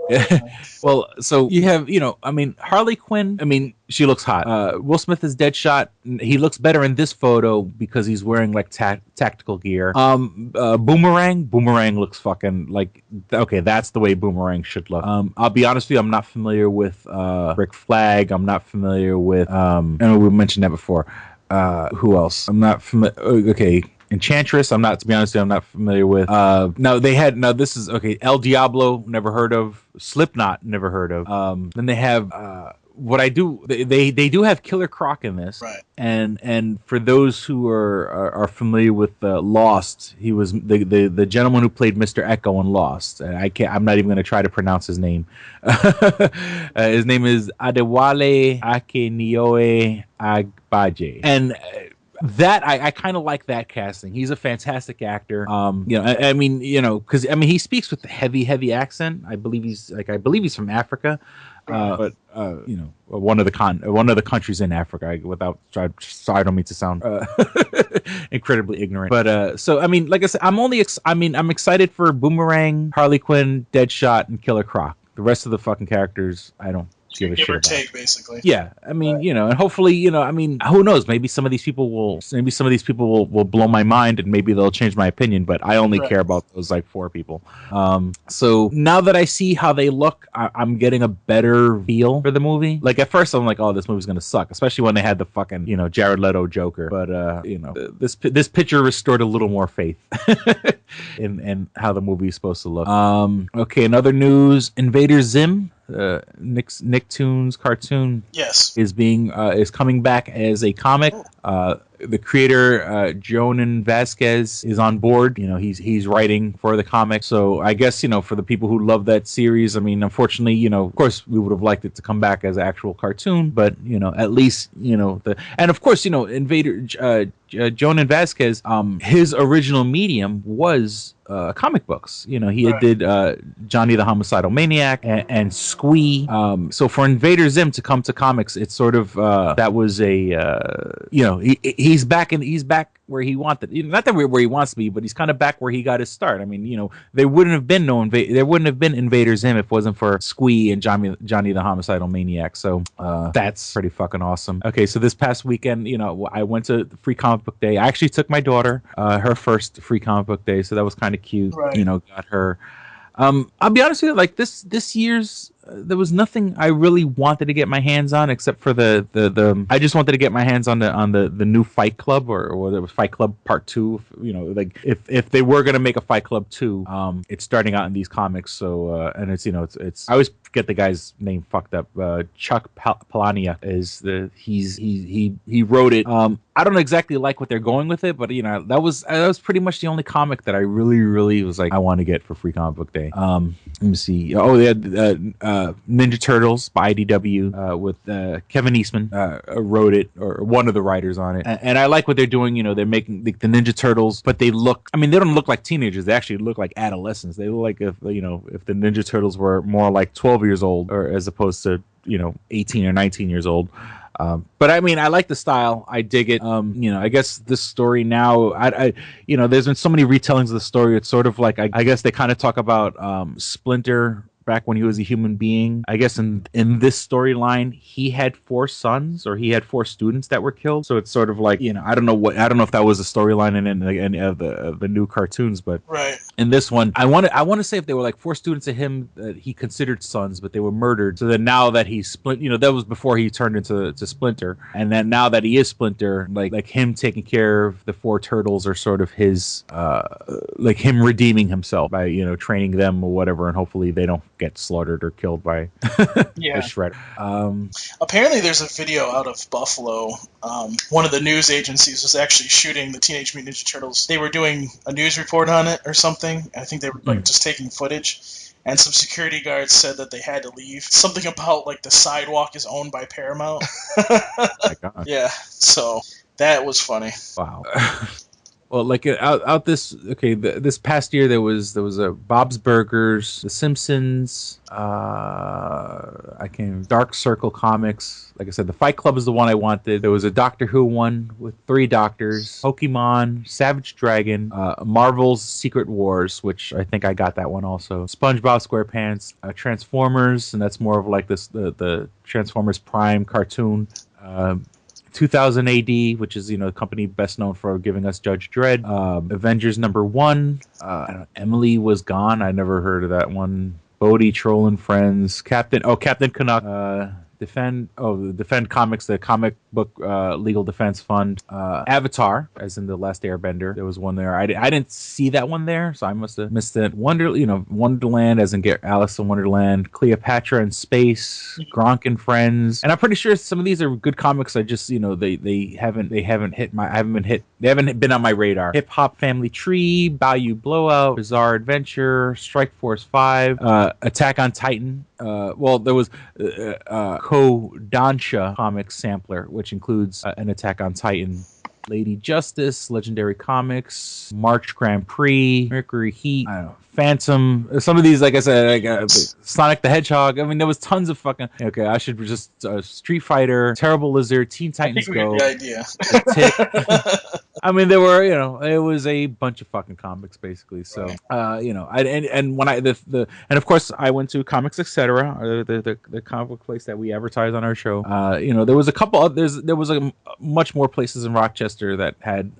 Well, so you have, I mean, Harley Quinn. I mean, she looks hot. Will Smith is Deadshot. He looks better in this photo because he's wearing like tactical gear. Boomerang looks fucking like, okay, that's the way Boomerang should look. I'll be honest with you, I'm not familiar with Rick Flag. I'm not familiar with and we mentioned that before. Who else? I'm not familiar. Okay. Enchantress, I'm not familiar with. This is okay. El Diablo, never heard of. Slipknot, never heard of. Then they have what I do, they do have Killer Croc in this, Right. And for those who are familiar with Lost, he was the gentleman who played Mr. Echo in Lost. I'm not even going to try to pronounce his name. His name is Adewale Akinioye Agbaje, and that I kind of like that casting. He's a fantastic actor. I mean, because I mean, he speaks with a heavy accent. I believe he's from Africa, but one of the countries in Africa. So I don't mean to sound incredibly ignorant, but so I mean, like I said, I'm excited for Boomerang, Harley Quinn, Deadshot, and Killer Croc. The rest of the fucking characters, I don't give a shit or about. take, basically. Yeah, I mean, and hopefully, I mean, who knows? Maybe some of these people will blow my mind, and maybe they'll change my opinion. But I only care about those like 4 people. So now that I see how they look, I'm getting a better feel for the movie. Like at first, I'm like, oh, this movie's gonna suck, especially when they had the fucking Jared Leto Joker. But this picture restored a little more faith in how the movie is supposed to look. Okay, another news: Invader Zim. Nicktoons cartoon is coming back as a comic. The creator Jonan Vasquez is on board. He's writing for the comic. So I guess for the people who love that series, I mean, unfortunately, of course we would have liked it to come back as an actual cartoon, but at least and of course Invader Jonan Vasquez, his original medium was comic books. He did Johnny the Homicidal Maniac and Squee. So for Invader Zim to come to comics, it's sort of that was a he's back where he wanted. Not that where he wants to be, but he's kind of back where he got his start. I mean, there wouldn't have been Invader Zim if it wasn't for Squee and Johnny the Homicidal Maniac. So that's pretty fucking awesome. Okay, so this past weekend, I went to Free Comic Book Day. I actually took my daughter her first Free Comic Book Day, so that was kind of cute. Right. Got her. I'll be honest with you, like this year's there was nothing I really wanted to get my hands on except for the I just wanted to get my hands on the new Fight Club or whether it was Fight Club Part 2. Like if they were gonna make a Fight Club 2, it's starting out in these comics. So and it's I always get the guy's name fucked up. Chuck Palahniuk is he wrote it. I don't exactly like what they're going with it, but that was pretty much the only comic that I really was like I want to get for Free Comic Book Day. Let me see. Oh, they had Ninja Turtles by IDW with Kevin Eastman wrote it, or one of the writers on it, and I like what they're doing. They're making the Ninja Turtles, but they don't look like teenagers. They actually look like adolescents. They look like if the Ninja Turtles were more like 12 years old, or as opposed to 18 or 19 years old. But I mean, I like the style. I dig it. I guess this story now, there's been so many retellings of the story. It's sort of like, I guess they kind of talk about Splinter back when he was a human being. I guess in this storyline, he had 4 sons, or he had 4 students that were killed. So it's sort of like, I don't know if that was a storyline in any of the new cartoons, but right. In this one, I want to say if they were like 4 students of him that he considered sons, but they were murdered. So then now that he's that was before he turned into Splinter, and then now that he is Splinter, like him taking care of the 4 turtles are sort of his like him redeeming himself by training them or whatever, and hopefully they don't get slaughtered or killed by the Shredder. Apparently there's a video out of Buffalo. One of the news agencies was actually shooting the Teenage Mutant Ninja Turtles. They were doing a news report on it or something. I think they were just taking footage, and some security guards said that they had to leave. Something about like the sidewalk is owned by Paramount. My God. Yeah, so that was funny. Wow. Well, like this past year there was a Bob's Burgers, The Simpsons, Dark Circle Comics. Like I said, the Fight Club is the one I wanted. There was a Doctor Who one with 3 doctors, Pokemon, Savage Dragon, Marvel's Secret Wars, which I think I got that one also. SpongeBob SquarePants, Transformers, and that's more of like the Transformers Prime cartoon. 2000 AD, which is the company best known for giving us Judge Dredd. Avengers #1. Emily Was Gone. I never heard of that one. Bodhi, Troll and Friends. Captain Canuck. the Defend Comics, the comic book legal defense fund. Avatar, as in the Last Airbender, there was one there. I didn't see that one there, so I must have missed it. Wonderland, as in get Alice in Wonderland, Cleopatra in Space, Gronk and Friends, and I'm pretty sure some of these are good comics. I just they haven't been on my radar. Hip Hop Family Tree, Bayou Blowout, Bizarre Adventure, Strike Force 5, Attack on Titan. There was Kodansha comics sampler, which includes an Attack on Titan, Lady Justice, Legendary Comics, March Grand Prix, Mercury Heat, I don't know, Phantom. Some of these, like I said, Sonic the Hedgehog. I mean, there was tons of fucking. Okay, I should just Street Fighter, Terrible Lizard, Teen Titans Go. The idea. Tick. I mean, there were, it was a bunch of fucking comics basically. So, and of course I went to Comics Etc., the comic book place that we advertise on our show. There was a couple of, there was much more places in Rochester that had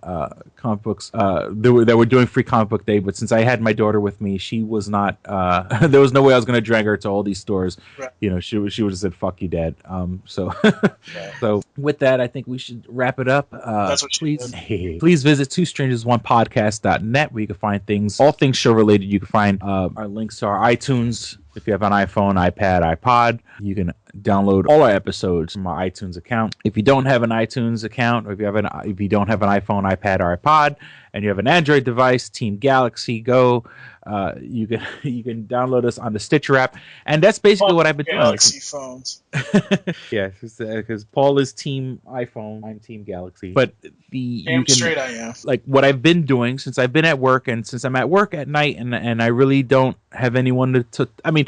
comic books that were doing free comic book day. But since I had my daughter with me, she was not. There was no way I was going to drag her to all these stores. Right. She would have said "fuck you, Dad." So, so with that, I think we should wrap it up. That's what Please visit twostrangerspodcast.net, where you can find all things show related. You can find our links to our iTunes. If you have an iPhone, iPad, iPod, you can download all our episodes from our iTunes account. If you don't have an iTunes account, or if you don't have an iPhone, iPad, or iPod, and you have an Android device, Team Galaxy Go, you can download us on the Stitcher app, and that's basically what I've been doing. Galaxy phones. Yeah, because Paul is Team iPhone, I'm Team Galaxy. But straight I am. Like what I've been doing since I've been at work, and since I'm at work at night, and I really don't have anyone to I mean,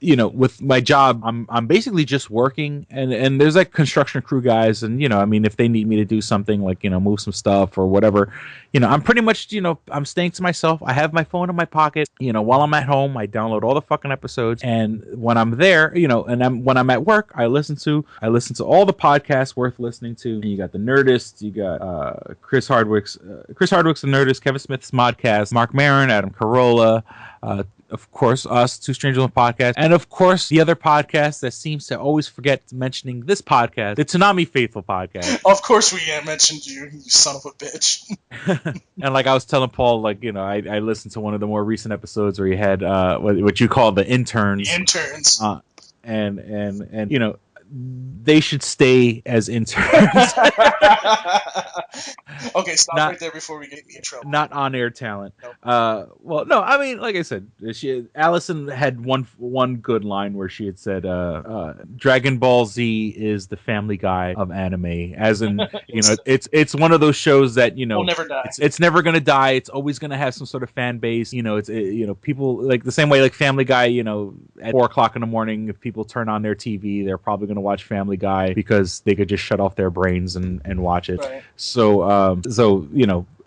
with my job, I'm basically just working, and there's like construction crew guys, and if they need me to do something like move some stuff or whatever, I'm pretty much I'm staying to myself. I have my phone in my pocket. While I'm at home, I download all the fucking episodes, and when I'm there, when I'm at work, I listen to all the podcasts worth listening to. And you got the Nerdist, you got Chris Hardwick's the Nerdist, Kevin Smith's Modcast, Mark Maron, Adam Carolla. Of course, us, Two Strangers One Podcast, and of course, the other podcast that seems to always forget mentioning this podcast, the Toonami Faithful Podcast. Of course we mentioned you son of a bitch. And like I was telling Paul, I listened to one of the more recent episodes where you had what you call the interns. The interns. And they should stay as interns. Okay, stop right there before we get me in trouble. Not on-air talent. Nope. No, I mean, like I said, Allison had one good line where she had said, "Dragon Ball Z is the Family Guy of anime," as in, it's one of those shows that will never die. It's never gonna die. It's always gonna have some sort of fan base. People like the same way like Family Guy. At 4:00 in the morning, if people turn on their TV, they're probably gonna watch Family Guy because they could just shut off their brains and watch it. Right.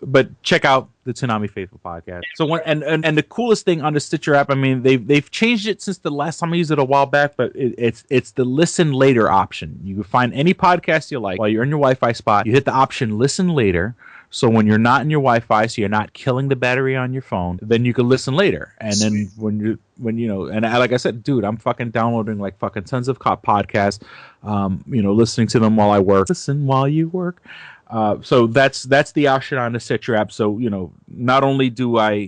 But check out the Toonami Faithful Podcast. So and the coolest thing on the Stitcher app, I mean, they've changed it since the last time I used it a while back, but it's the listen later option. You can find any podcast you like while you're in your Wi-Fi spot. You hit the option listen later. So when you're not in your Wi-Fi, so you're not killing the battery on your phone, then you can listen later. And then like I said, dude, I'm fucking downloading like fucking tons of podcasts, listening to them while I work. Listen while you work. So that's the option on the Stitcher app. So not only do they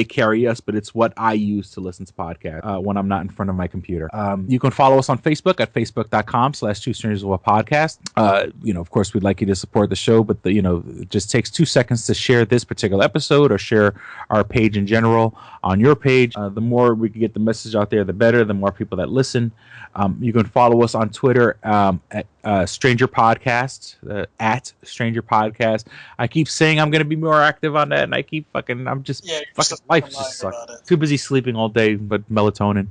carry us, but it's what I use to listen to podcasts when I'm not in front of my computer. You can follow us on Facebook at facebook.com/twostrangerspodcast. Of course, we'd like you to support the show, but it just takes 2 seconds to share this particular episode or share our page in general on your page. The more we can get the message out there, the better. The more people that listen. You can follow us on Twitter at Stranger Podcast, at Stranger Podcast. I keep saying I'm going to be more active on that, and I keep fucking life just sucks. Too busy sleeping all day, but melatonin.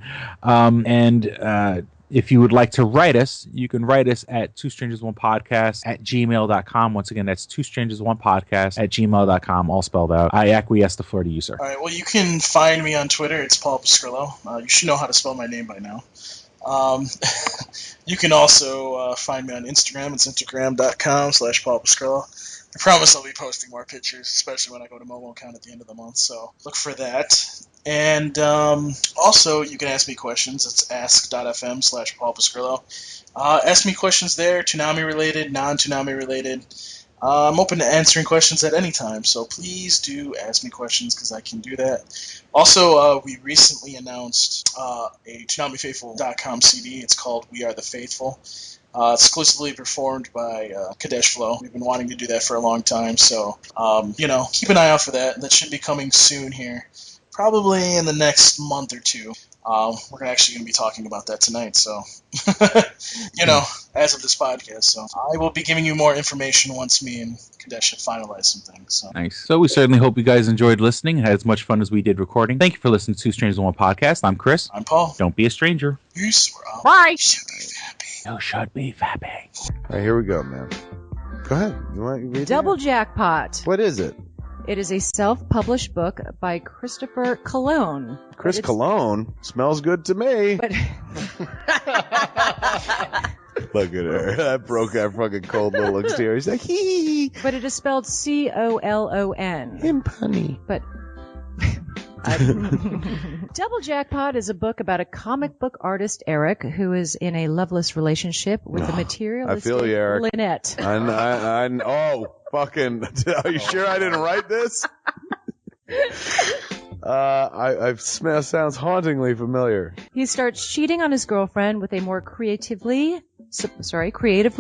If you would like to write us, you can write us at twostrangersonepodcast@gmail.com. Once again, that's twostrangersonepodcast@gmail.com, all spelled out. I acquiesce the floor to you, sir. All right, well, you can find me on Twitter. It's Paul Pascrillo. You should know how to spell my name by now. You can also find me on Instagram. It's instagram.com/Paul Pascrillo. I promise I'll be posting more pictures, especially when I go to MomoCon at the end of the month, so look for that. And also, you can ask me questions. It's ask.fm/Paul Pascrillo. Ask me questions there, Toonami related, non-Toonami related. I'm open to answering questions at any time, so please do ask me questions because I can do that. Also, we recently announced a ToonamiFaithful.com CD. It's called We Are the Faithful. Exclusively performed by Kadesh Flow. We've been wanting to do that for a long time, so keep an eye out for that. That should be coming soon here, probably in the next month or two. We're actually going to be talking about that tonight, so as of this podcast. So I will be giving you more information once me and Kadesh have finalized some things. So. Nice. So we certainly hope you guys enjoyed listening and had as much fun as we did recording. Thank you for listening to Two Strangers in One Podcast. I'm Chris. I'm Paul. Don't be a stranger. Peace. We're out. Bye. You should be fappy. All right, here we go, man. Go ahead. You want to read Double it? Jackpot. What is it? It is a self-published book by Christopher Cologne. Chris Cologne smells good to me. But Look at her. That broke that fucking cold little exterior. He's like, hee. but it is spelled Colon. Him punny. But Double Jackpot is a book about a comic book artist, Eric, who is in a loveless relationship with the materialistic I feel you, Eric. Lynette. Oh, fucking. Are you sure I didn't write this? Sounds hauntingly familiar. He starts cheating on his girlfriend with a more creatively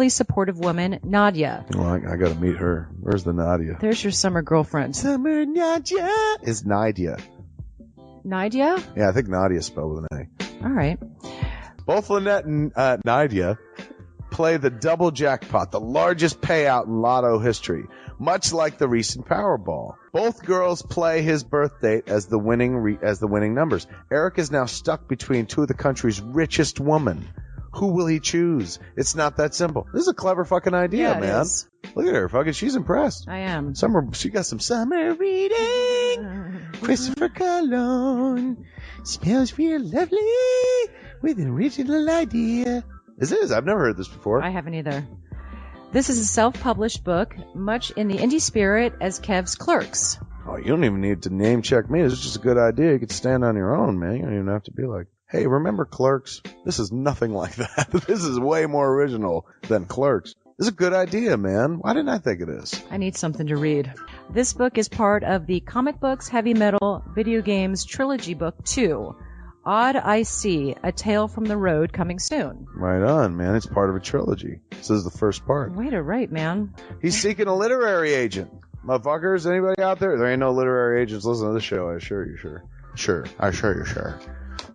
supportive woman, Nadia. Well, I got to meet her. Where's the Nadia? There's your summer girlfriend. Summer Nadia is Nadia. Nadia? Yeah, I think Nadia spelled with an A. All right. Both Lynette and Nadia play the double jackpot, the largest payout in lotto history, much like the recent Powerball. Both girls play his birth date as the winning numbers. Eric is now stuck between two of the country's richest women. Who will he choose? It's not that simple. This is a clever fucking idea, Yeah, it man. is. Look at her, fucking. She's impressed. I am. She got some summer reading. Christopher Cologne smells real lovely with an original idea. This is. I've never heard this before. I haven't either. This is a self-published book, much in the indie spirit as Kev's Clerks. Oh, you don't even need to name check me. This is just a good idea. You could stand on your own, man. You don't even have to be like, hey, remember Clerks? This is nothing like that. This is way more original than Clerks. This is a good idea, man. Why didn't I think of this? I need something to read. This book is part of the Comic Books, Heavy Metal, Video Games Trilogy Book 2. Odd I See, A Tale from the Road, coming soon. Right on, man. It's part of a trilogy. This is the first part. Way to write, man. He's seeking a literary agent. Motherfuckers, anybody out there? There ain't no literary agents listening to this show, I assure you, sure. Sure. I assure you, sure.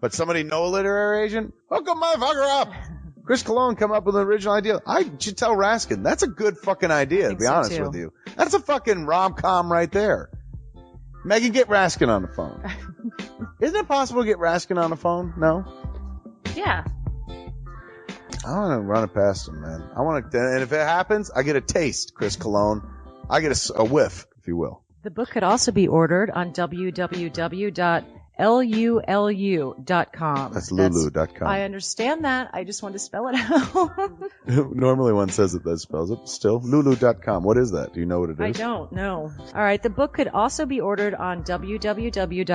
But somebody know a literary agent? Hook a motherfucker up! Chris Cologne come up with an original idea. I should tell Raskin. That's a good fucking idea, to be honest with you. That's a fucking rom-com right there. Megan, get Raskin on the phone. Isn't it possible to get Raskin on the phone? No? Yeah. I want to run it past him, man. I want to, and if it happens, I get a taste, Chris Cologne. I get a whiff, if you will. The book could also be ordered on www.lulu.com. That's lulu.com. I understand that. I just want to spell it out. Normally one says that spells it. Still, lulu.com. What is that? Do you know what it is? I don't know. All right. The book could also be ordered on www.lulu.com.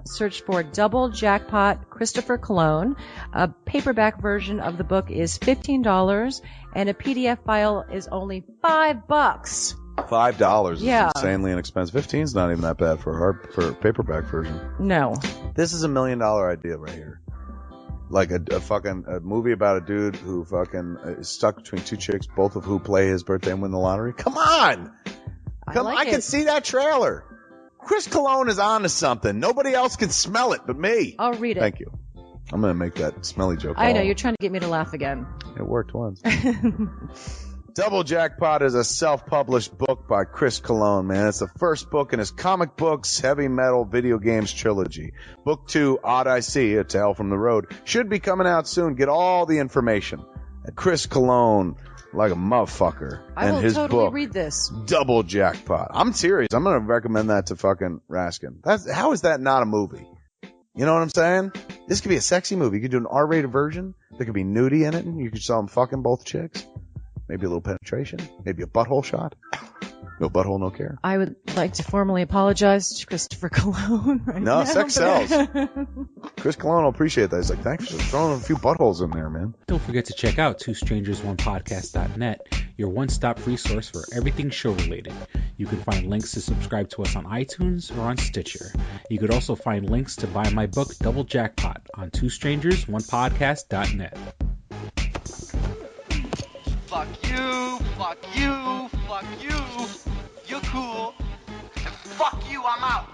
Search for Double Jackpot Christopher Cologne. A paperback version of the book is $15, and a PDF file is only $5. $5 is Yeah. insanely inexpensive. 15 is not even that bad for a paperback version. No. This is $1 million idea right here. Like a movie about a dude who fucking is stuck between two chicks, both of who play his birthday and win the lottery. Come on! I can see that trailer. Chris Cologne is on to something. Nobody else can smell it but me. I'll read it. Thank you. I'm going to make that smelly joke. I know. You're trying to get me to laugh again. It worked once. Double Jackpot is a self-published book by Chris Cologne, man. It's the first book in his comic books, heavy metal, video games trilogy. Book 2, Odd I See, A Tale from the Road, should be coming out soon. Get all the information at Chris Cologne, like a motherfucker. I will his totally book, read this. Double Jackpot. I'm serious. I'm going to recommend that to fucking Raskin. How is that not a movie? You know what I'm saying? This could be a sexy movie. You could do an R-rated version. There could be nudie in it, and you could show them fucking both chicks. Maybe a little penetration. Maybe a butthole shot. No butthole, no care. I would like to formally apologize to Christopher Cologne. Right No, now, sex sells. Chris Cologne will appreciate that. He's like, thanks for throwing a few buttholes in there, man. Don't forget to check out twostrangersonepodcast.net, your one-stop resource for everything show-related. You can find links to subscribe to us on iTunes or on Stitcher. You could also find links to buy my book, Double Jackpot, on twostrangersonepodcast.net. Fuck you, fuck you, fuck you. You're cool. And fuck you, I'm out.